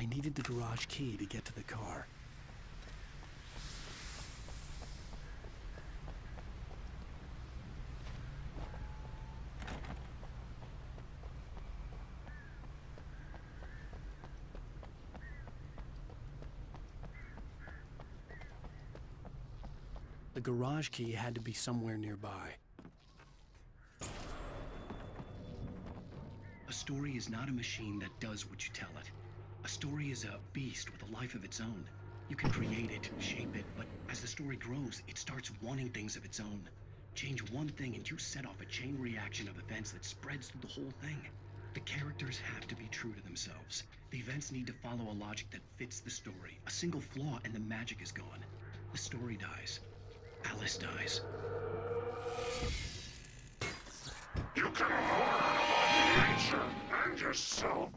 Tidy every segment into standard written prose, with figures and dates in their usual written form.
I needed the garage key to get to the car. The garage key had to be somewhere nearby. A story is not a machine that does what you tell it. A story is a beast with a life of its own. You can create it, shape it, but as the story grows, it starts wanting things of its own. Change one thing and you set off a chain reaction of events that spreads through the whole thing. The characters have to be true to themselves. The events need to follow a logic that fits the story. A single flaw and the magic is gone. The story dies. Alice dies. You can harm nature and yourself.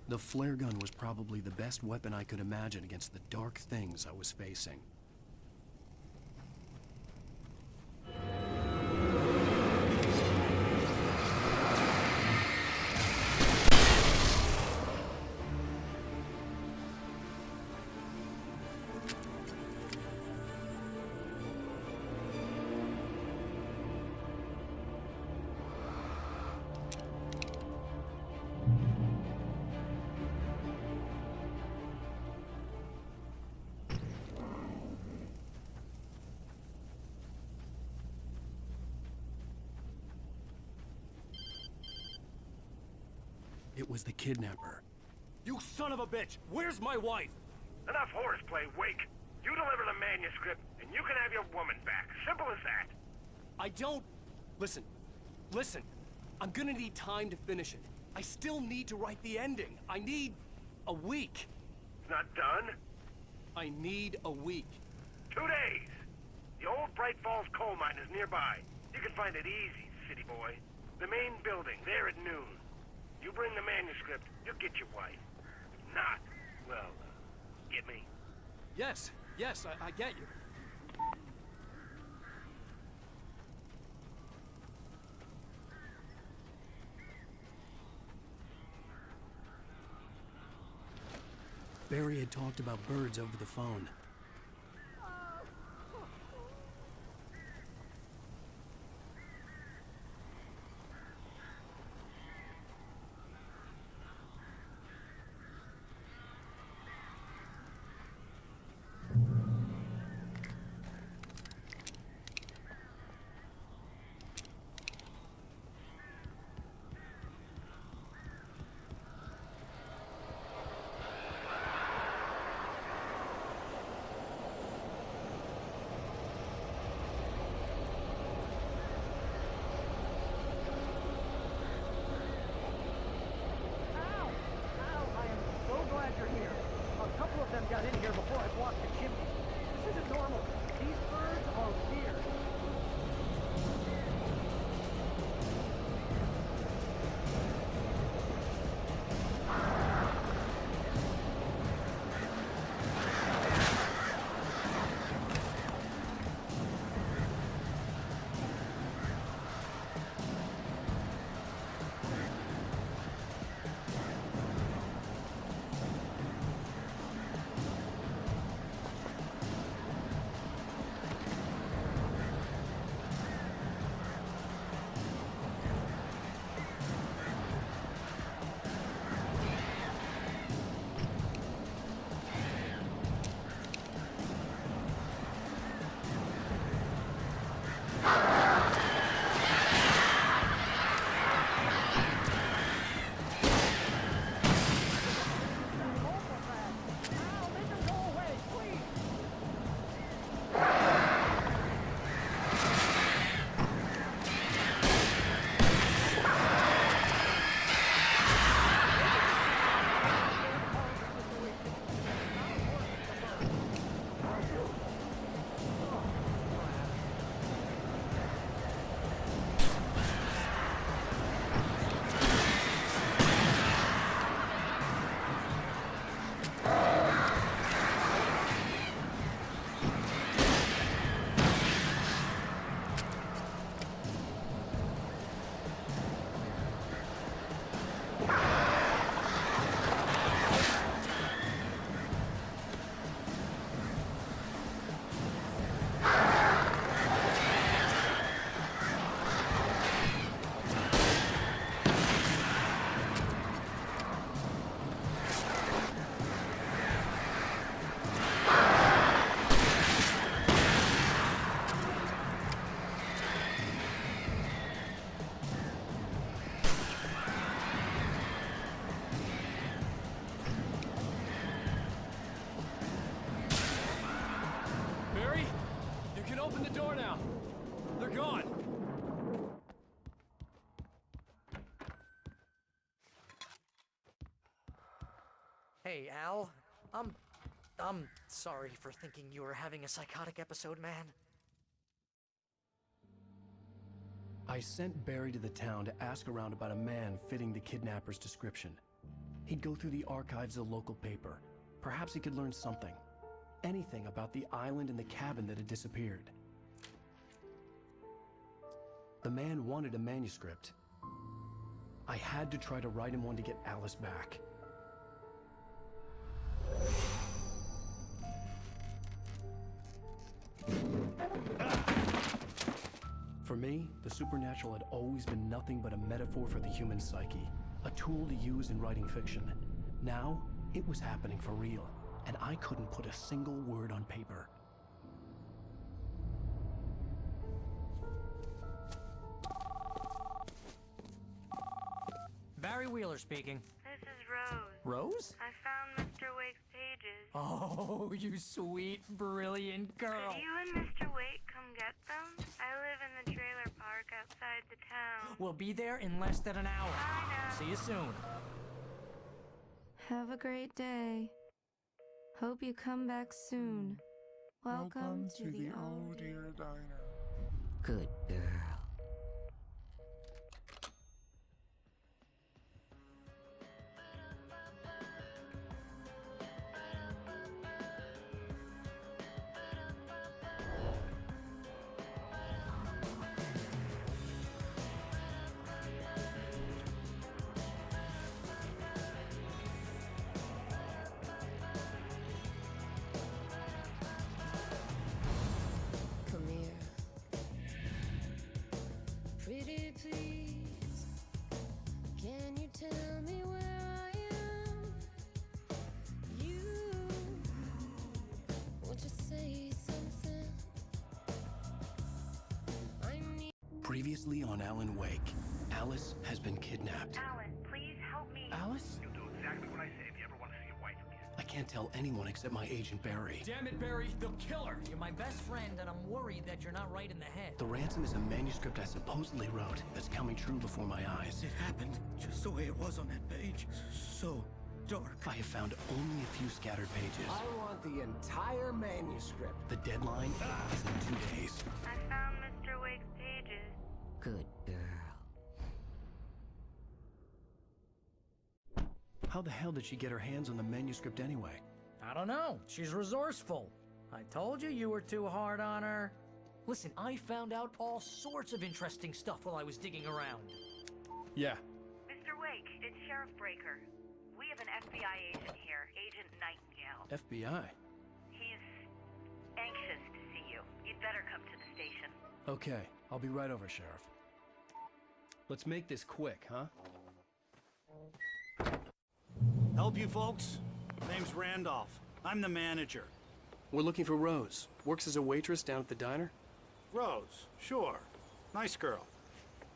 The flare gun was probably the best weapon I could imagine against the dark things I was facing. It was the kidnapper. You son of a bitch! Where's my wife? Enough horseplay, Wake. You deliver the manuscript, and you can have your woman back. Simple as that. I don't... Listen. I'm gonna need time to finish it. I still need to write the ending. I need a week. It's not done? I need a week. 2 days! The old Bright Falls coal mine is nearby. You can find it easy, city boy. The main building, there at noon. You bring the manuscript, you'll get your wife. If not, well, get me? Yes, I get you. Barry had talked about birds over the phone. Got in here before I blocked the chimney. This isn't normal. These birds are weird. Open the door now. They're gone. Hey, Al. I'm sorry for thinking you were having a psychotic episode, man. I sent Barry to the town to ask around about a man fitting the kidnapper's description. He'd go through the archives of the local paper. Perhaps he could learn something. Anything about the island and the cabin that had disappeared. The man wanted a manuscript. I had to try to write him one to get Alice back. For me, the supernatural had always been nothing but a metaphor for the human psyche, a tool to use in writing fiction. Now, it was happening for real, and I couldn't put a single word on paper. Barry Wheeler speaking. This is Rose. Rose? I found Mr. Wake's pages. Oh, you sweet, brilliant girl. Could you and Mr. Wake come get them? I live in the trailer park outside the town. We'll be there in less than an hour. See you soon. Have a great day. Hope you come back soon. Welcome to the old dear diner. Good girl. Come here. Pretty please, can you tell me where I am? You want to say something? I need. Previously on Alan Wake, Alice has been kidnapped. Alan, please help me. Alice? You'll do exactly what I say if you ever want to see your wife again. I can't tell anyone except my agent Barry. Damn it, Barry, they'll kill her. You're my best friend, and I'm worried that you're not right in the head. The ransom is a manuscript I supposedly wrote that's coming true before my eyes. It happened just the way it was on that page. So dark. I have found only a few scattered pages. I want the entire manuscript. The deadline is in 2 days. I found Mr. Wake's pages. Good girl. How the hell did she get her hands on the manuscript anyway? I don't know. She's resourceful. I told you you were too hard on her. Listen, I found out all sorts of interesting stuff while I was digging around. Yeah. Mr. Wake, it's Sheriff Breaker. We have an FBI agent here, Agent Nightingale. FBI? He's anxious to see you. You'd better come to the station. Okay, I'll be right over, Sheriff. Let's make this quick, huh? Help you folks? Name's Randolph. I'm the manager. We're looking for Rose. Works as a waitress down at the diner. Rose, sure. Nice girl.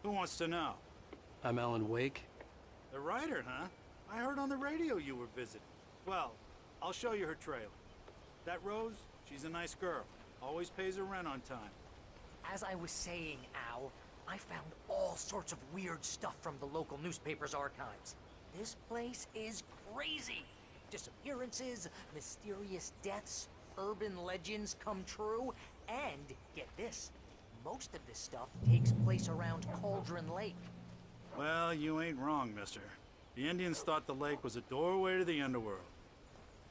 Who wants to know? I'm Alan Wake. The writer, huh? I heard on the radio you were visiting. Well, I'll show you her trailer. That Rose, she's a nice girl. Always pays her rent on time. As I was saying, Al, I found all sorts of weird stuff from the local newspaper's archives. This place is crazy. Disappearances, mysterious deaths, urban legends come true, and get this, most of this stuff takes place around Cauldron Lake. Well, you ain't wrong, mister. The Indians thought the lake was a doorway to the underworld.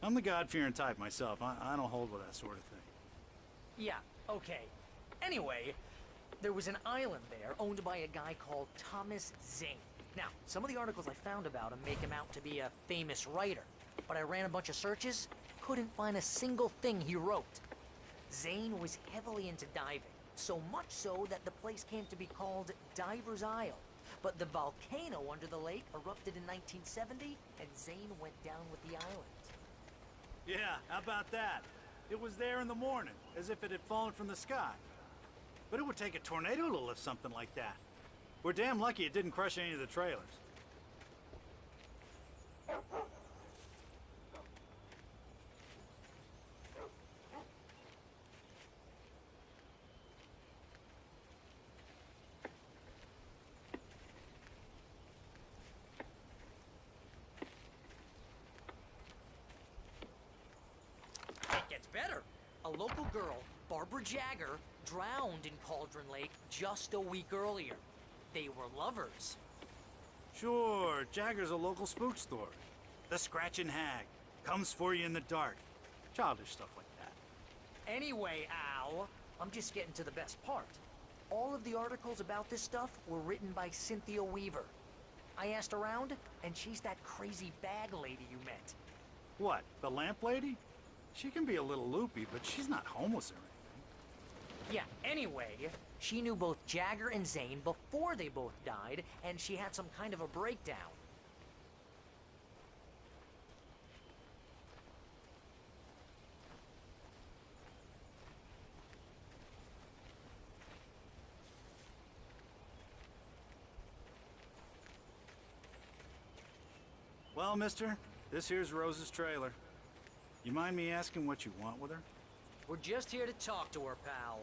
I'm the God-fearing type myself. I don't hold with that sort of thing. Yeah, okay. Anyway, there was an island there owned by a guy called Thomas Zane. Now, some of the articles I found about him make him out to be a famous writer, but I ran a bunch of searches, couldn't find a single thing he wrote. Zane was heavily into diving, so much so that the place came to be called Diver's Isle. But the volcano under the lake erupted in 1970, and Zane went down with the island. Yeah, how about that? It was there in the morning, as if it had fallen from the sky. But it would take a tornado to lift something like that. We're damn lucky it didn't crush any of the trailers. It gets better. A local girl, Barbara Jagger, drowned in Cauldron Lake just a week earlier. They were lovers. Sure, Jagger's a local spook store. The Scratching Hag. Comes for you in the dark. Childish stuff like that. Anyway, Al, I'm just getting to the best part. All of the articles about this stuff were written by Cynthia Weaver. I asked around, and she's that crazy bag lady you met. What, the lamp lady? She can be a little loopy, but she's not homeless or anything. Yeah, anyway, she knew both Jagger and Zane before they both died, and she had some kind of a breakdown. Well, mister, this here's Rose's trailer. You mind me asking what you want with her? We're just here to talk to her, pal.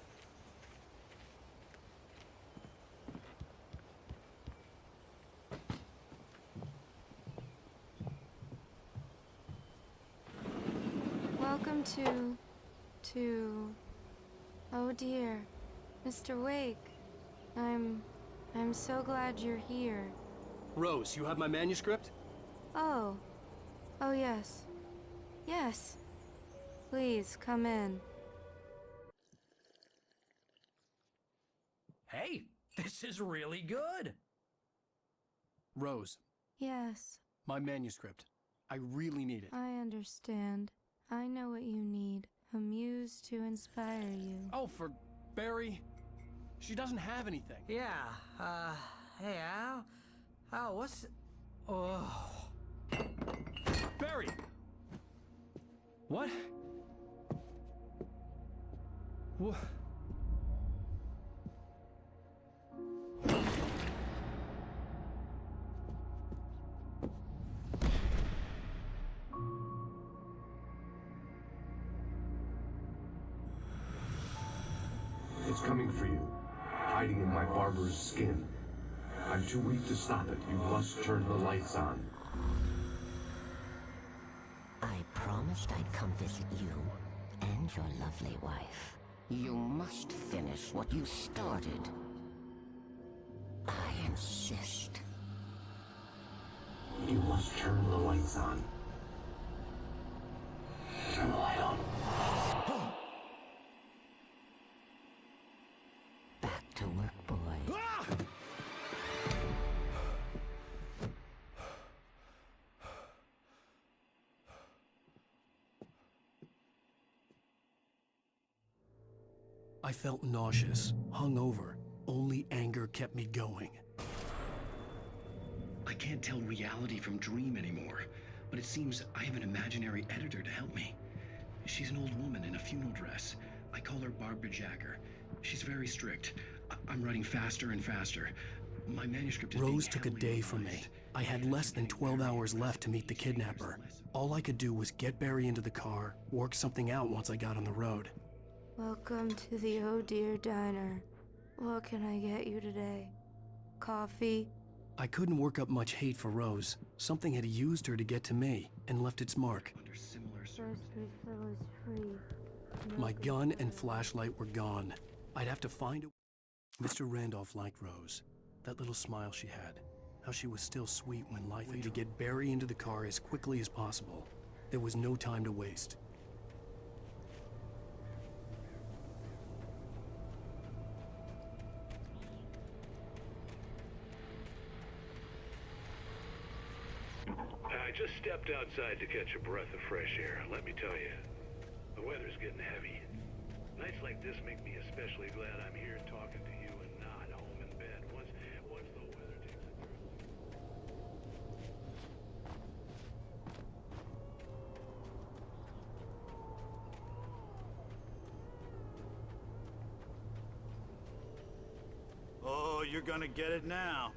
to... Oh dear, Mr. Wake. I'm so glad you're here. Rose, you have my manuscript? Oh. Oh yes. Yes. Please, come in. Hey, this is really good. Rose, Yes, my manuscript. I really need it. I understand. I know what you need. A muse to inspire you. Oh, for Barry? She doesn't have anything. Yeah, hey, Al, what's... Oh... Barry! What? What? It's coming for you, hiding in my barber's skin. I'm too weak to stop it. You must turn the lights on. I promised I'd come visit you and your lovely wife. You must finish what you started. I insist. You must turn the lights on. Turn the light on. Back to work, boy. I felt nauseous, hungover. Only anger kept me going. I can't tell reality from dream anymore, but it seems I have an imaginary editor to help me. She's an old woman in a funeral dress. I call her Barbara Jagger. She's very strict. I'm writing faster and faster. My manuscript is Rose being took a heavily day from revised. me. I had less than 12 hours left to meet the kidnapper. All I could do was get Barry into the car, work something out once I got on the road. Welcome to the Oh Dear Diner. What can I get you today? Coffee? I couldn't work up much hate for Rose. Something had used her to get to me and left its mark. Under similar First circumstances. refill is free. My Milk gun is and free. flashlight were gone. I'd have to find a... Mr. Randolph liked Rose. That little smile she had. How she was still sweet when life had to get Barry into the car as quickly as possible. There was no time to waste. I just stepped outside to catch a breath of fresh air. Let me tell you, the weather's getting heavy. Nights like this make me especially glad I'm here talking to you and not home in bed. Once the weather takes a turn. Oh, you're gonna get it now.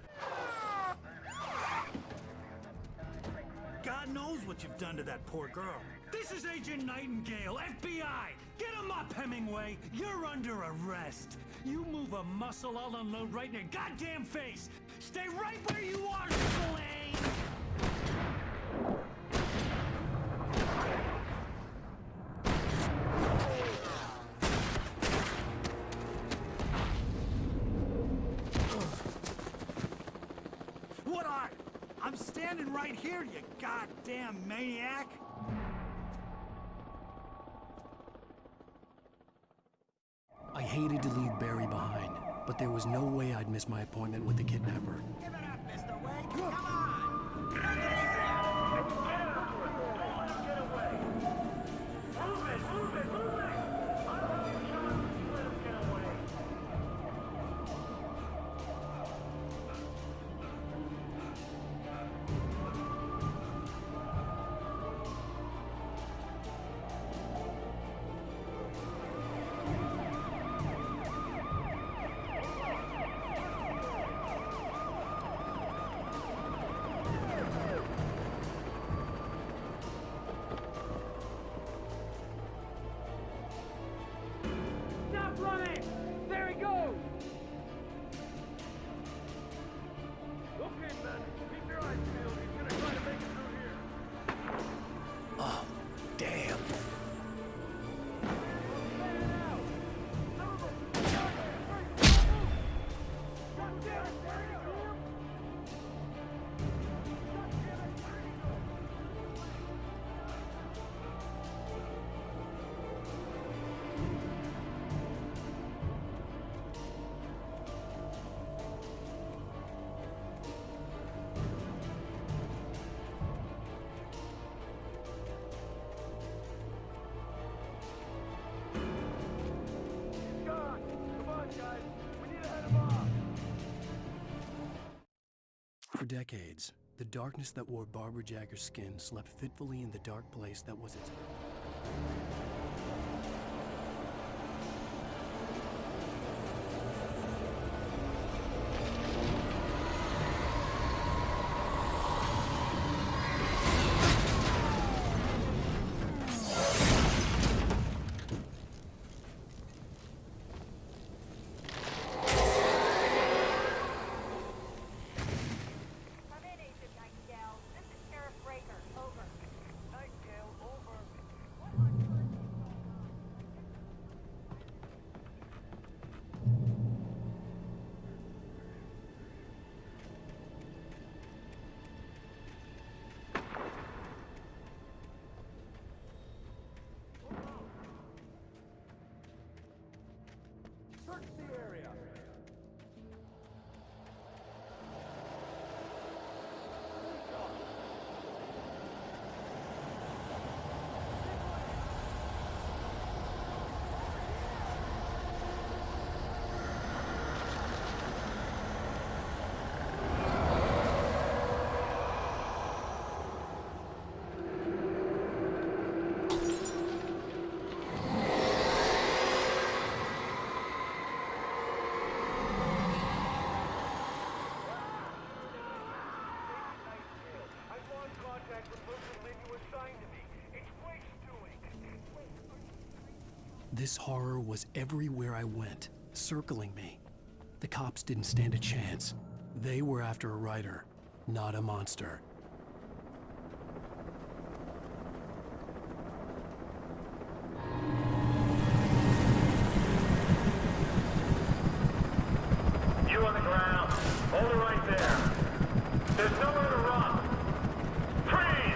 God knows what you've done to that poor girl. This is Agent Nightingale, FBI! Get him up, Hemingway! You're under arrest! You move a muscle, I'll unload right in your goddamn face! Stay right where you are, Slane! What are? I'm standing right here, you goddamn maniac! I hated to leave Barry behind, but there was no way I'd miss my appointment with the kidnapper. Give it up, Mr. Wake. Come on. Take it easy. Get away! Move it! Move it! Move it! I don't want you to let him get away. decades, the darkness that wore Barbara Jagger's skin slept fitfully in the dark place that was its... Search the area. This horror was everywhere I went, circling me. The cops didn't stand a chance. They were after a writer, not a monster. You on the ground. Hold it right there. There's nowhere to run. Freeze!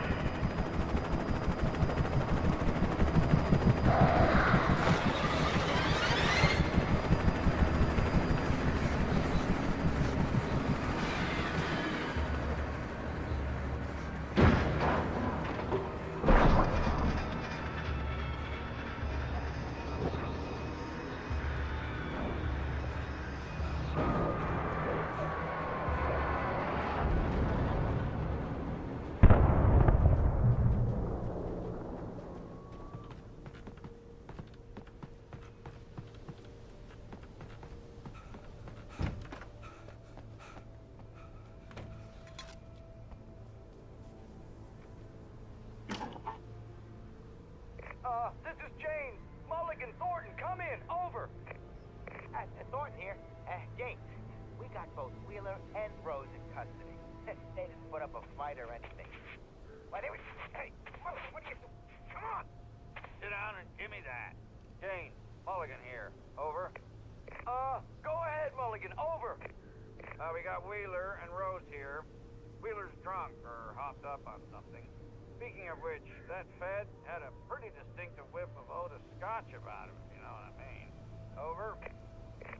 This is James. Mulligan, Thornton, come in. Over. Thornton here. James, we got both Wheeler and Rose in custody. They didn't put up a fight or anything. Why, they were... Hey, what are you... Come on! Sit down and give me that. Jane, Mulligan here. Over. Go ahead, Mulligan. Over. We got Wheeler and Rose here. Wheeler's drunk or hopped up on something. Speaking of which, that Fed had a pretty distinctive whiff of Otis Scotch about him, if you know what I mean. Over.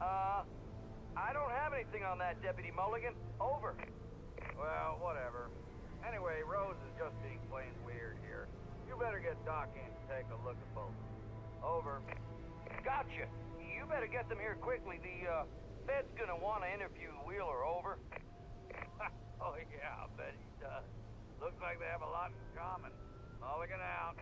I don't have anything on that, Deputy Mulligan. Over. Well, whatever. Anyway, Rose is just being plain weird here. You better get Doc in to take a look at both. Over. Gotcha. You better get them here quickly. The, Fed's gonna want to interview Wheeler. Over. Oh, yeah, I'll bet he does. Looks like they have a lot in common. Mulligan out.